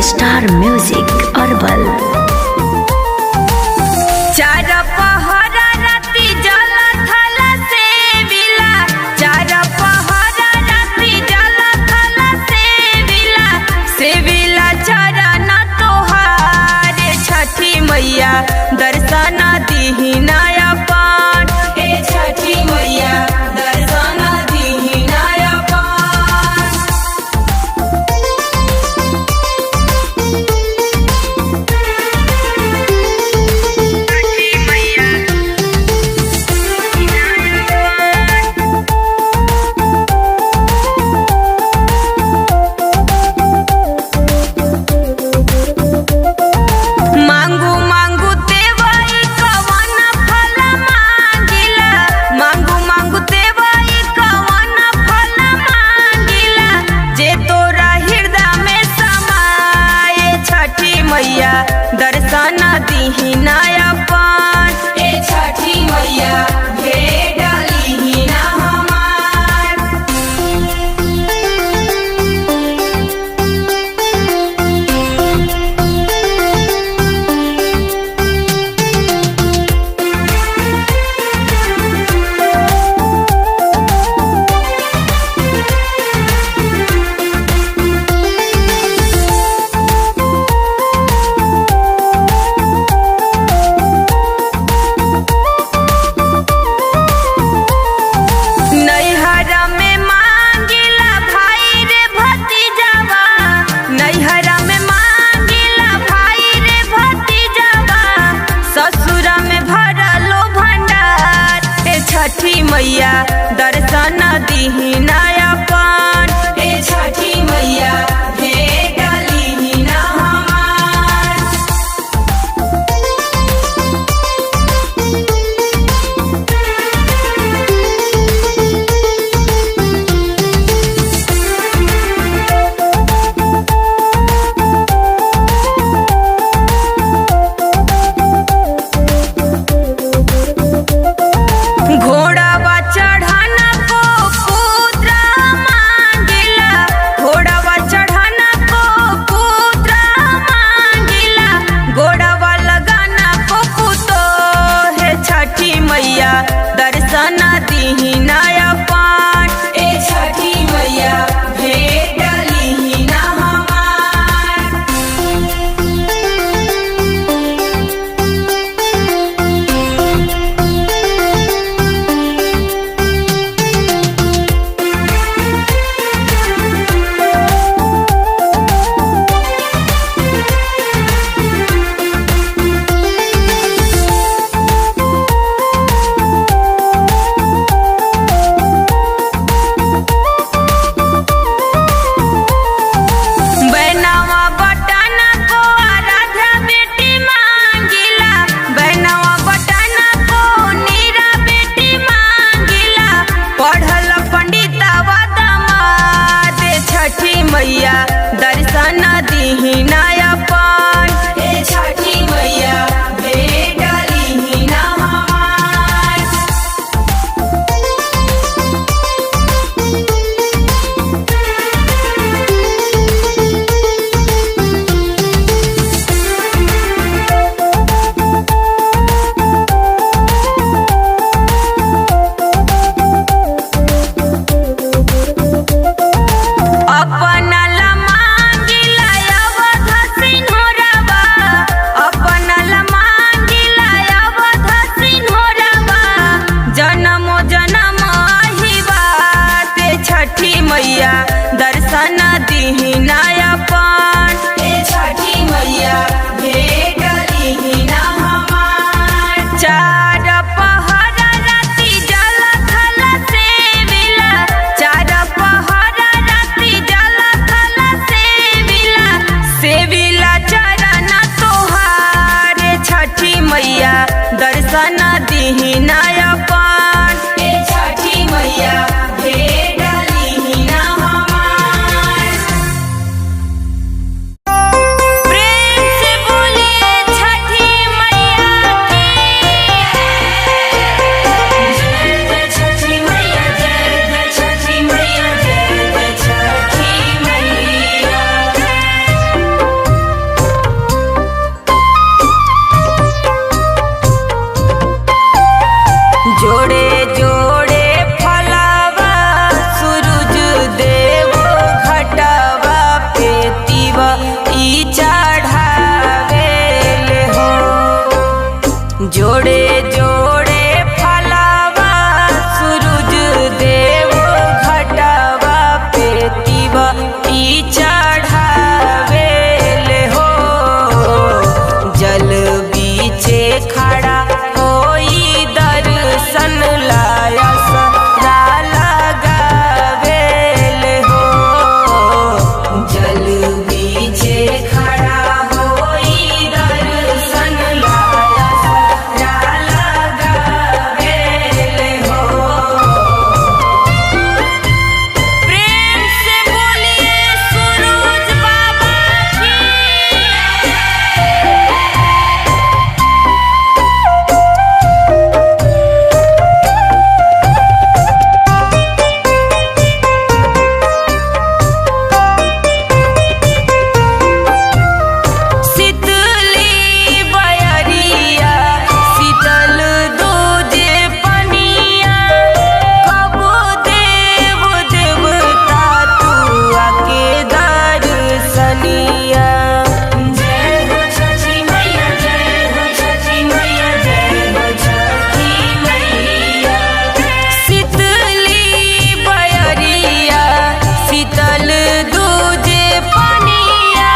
Star music herbal. चार पहरा राती जल थल सेविला, चार पहरा राती जल थल सेविला, सेविला चरण तोहार छठी मैया दर्शन दीही नया पान। हे छठी मैया दर्शन दीही नया पान। मांगू मांगू देवई कवन फल मांगिला, मांगू मांगू देवई कवन फल मांगिला, जे तोरा हृदय में समाये छठी मैया दर्शन दीही नया पान। हे छठी मैया भेट लीही ना हमार। नैहरा में मांगिला भाई रे भतीजावा, नैहरा में मांगिला भाई रे भतीजावा, ससुरा में भरलो भंडार। हे छठी मैया दर्शन दीही नया पान। हे छठी मैया भेट लीही ना हमार। घोड़ावा चढ़ाना को पुत्र मांगिला, घोड़ावा चढ़ाना को पुत्र मांगिला, घोड़ावा लगाना को पुतो। हे छठी मैया दर्शन दीही नया पान। हे छठी मैया भेट लीही ना हमार। बहनावा बटाना को आराध्या बेटी मांगिला, बहनावा बटाना को नीरा बेटी मांगिला, पढ़ल पंडितवा दामाद। छठी मैया दर्शन दीही नया पान। हे छठी मैया भेट लीही ना हमार। अपना ला मांगिला अवध सिंहोरावा, अपना ला मांगिला अवध सिंहोरावा, जनमो जनम आही बात। छठी मैया दर्शन दीही नया पान। हे छठी मैया भेट लीही ना हमार। चार पहरा राती जल थल सेविला, चार पहरा राती जल थल सेविला, सेविला चरण तोहार छठी मैया दर्शन दीही नया पान। हे छठी मैया भेट लीही ना हमार। प्रेम से बोलिए छठी मैया की। जय जय छठी मैया, जय जय छठी मैया, जय जय छठी मैया। जोड़े जोड़े फलावा सूरज देव घटावा पे तिवा ई चढ़ावेले हो। जल बीचे खड़ा होई दर्शन लाया सरा लगावेले हो। जल बीचे खड़ा होई दर्शन लाया सरा लगावेले हो। प्रेम से बोलिए सूरज बाबा की। शीतली बयरिया शीतल दूजे पनिया कब देव देवता तू आके दर्शनिया। जय हो छठी मैया जय हो छठी मैया जय हो छठी मैया। शीतली बयरिया शीतल दूजे पनिया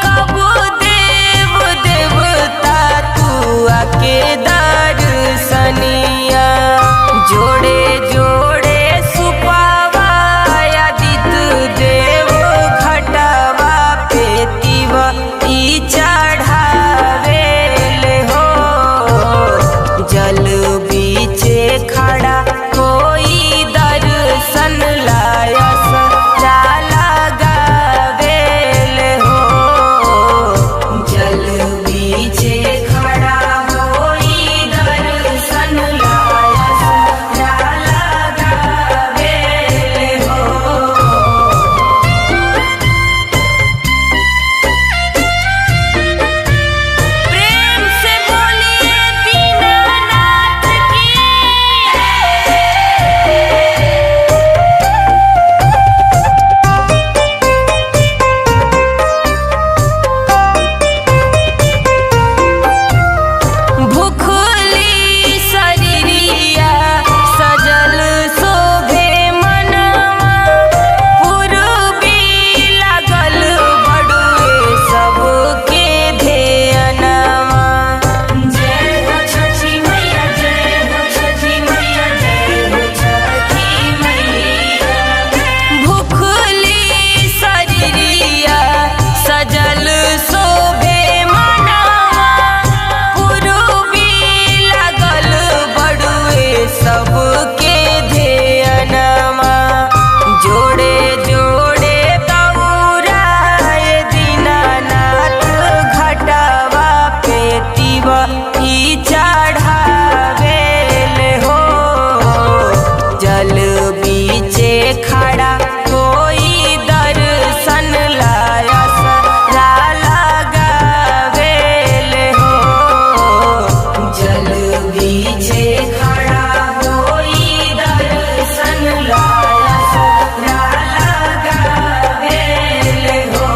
कब देव देवता तू आके दर्शनिया। जोड़े जोड़े सुपावा आदित्य देव घटावा पे तिवा ई चढ़ावेले हो। जल बीचे खड़ा कोई दर्शन लाया सरा लगावेले हो। जल बीचे खड़ा कोई दर्शन लाया सरा लगावेले हो। प्रेम से बोलिए दीनानाथ की। भूखली शरीरिया सजल शोभे मनवा पूर्वी लागल बड़ुए सबके ध्यानवा। जय हो छठी मैया जय हो छठी मैया जय हो छठी मैया। भूखली शरीरिया सजल शोभे मनवा पूर्वी लागल बड़ुए सबके ध्यानवा। जोड़े जोड़े दौड़ाए दीनानाथ घटावा पे तिवा ई चढ़ावेले हो। जल बीचे खड़ा कोई दर्शन लाया सरा लगावेले हो। जल बीचे खड़ा कोई दर्शन लाया सरा लगावेले हो।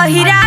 अहिरा